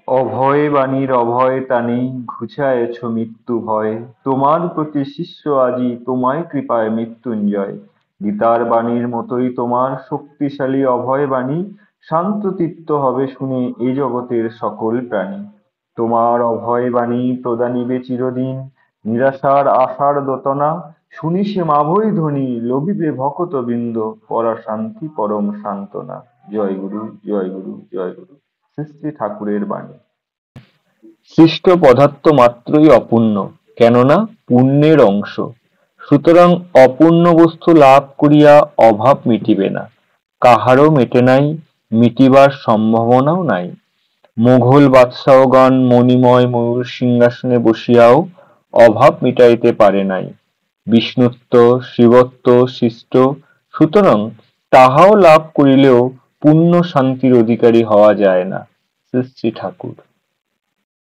অভয় বাণীর অভয় টানে ঘুচায়েছ মৃত্যু ভয়। তোমার প্রতি শিষ্য আজি তোমায় কৃপায় মৃত্যুঞ্জয়। গীতার বাণীর মতোই তোমার শক্তিশালী অভয় বাণী, শান্তচিত্ত হবে শুনে এ জগতের সকল প্রাণী। তোমার অভয় বাণী প্রদানিবে চিরদিন, নিরাশার আশার দোতনা। শুনি সে মাভৈ ধ্বনি, লভিবে ভকত বৃন্দ, পরা শান্তি পরম সান্ত্বনা। জয় গুরু, জয় গুরু, জয় গুরু। শ্রী শ্রী ঠাকুরের বাণী। সৃষ্ট পদার্থ মাত্রই অপূর্ণ, কেননা পুণ্যের অংশ। সুতরাং অপূর্ণ বস্তু লাভ করিয়া অভাব মিটিবে না, কাহারও মেটে নাই, মিটিবার সম্ভাবনাও নাই। মোঘল বাদশাহগণ মণিময় ময়ূর সিংহাসনে বসিয়াও অভাব মিটাইতে পারে নাই। বিষ্ণুত্ব শিবত্ব সৃষ্ট, সুতরাং তাহাও লাভ করিলেও পূর্ণ শান্তির অধিকারী হওয়া যায় না। শ্রী শ্রী ঠাকুর।